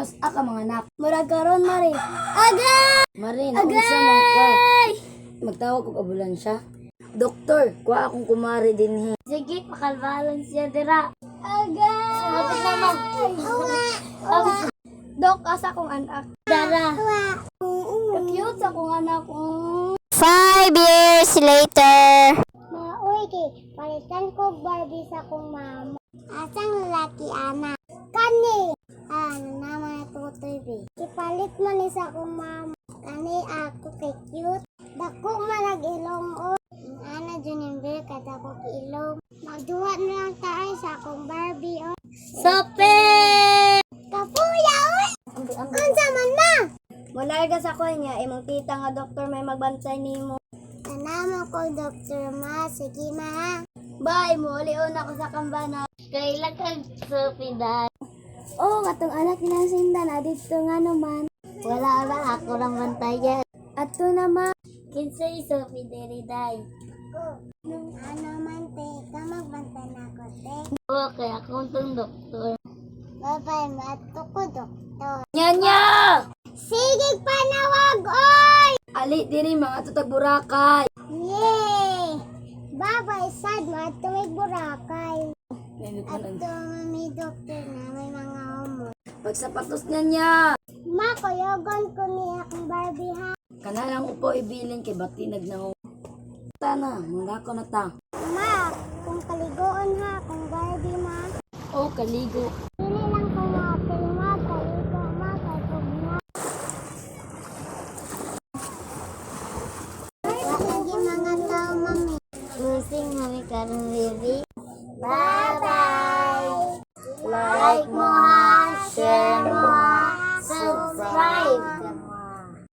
Kanos aka mga anak. Murag karon Mari. Agay! Mari, naunsa man ka. Magtawag og ambulansya. Doktor, kuha akong kumari dinhi. Sige, pakalbalan siya dira. Agay! Sabi naman. Dok, asa kong anak. Dara. Ka-cute sa kong anak. 5 years later. Uy, palitan ko Barbie sa kong mama. Asang lalaki anak. Kani. Ano naman itutoy, be? Ipalit mo ni sa kong mama. Kani ako kay cute. Dako malag ilong o. Ana dyan yung beer kada ko ilong. Magduwa na lang tayo sa akong Barbie o. Sope! Kapuya oy! Unsa man ma? Mularga sa ko niya, imong tita nga doktor may magbantay nimo. Tanama ko doktor ma, sige ma ha. Bye, mulion ako sa kambana. Kailan kang supidan? Oh, katong anak na sindan, adito nga naman. Wala, ako lang bantayan. Ato na ma. Kinsay supideriday. Ano man te, ka magbantay na ako te. Okay, ako itong doktor. Bye-bye, mato ko doktor. Nyanya! Sige panawag, oy! Ali diri mga tutag Boracay. Yay! Bye-bye, sad mo at may Boracay. At may doktor na may mga homon. Pagsapatos niya. Ma, kuyogon ko ni akong Barbie ha. Kana lang upo ibilin kay bati nagnaong. Tana, muna ko na ta. Ma, kung kaligoon ha, kung Barbie ma. Oh, kaligo.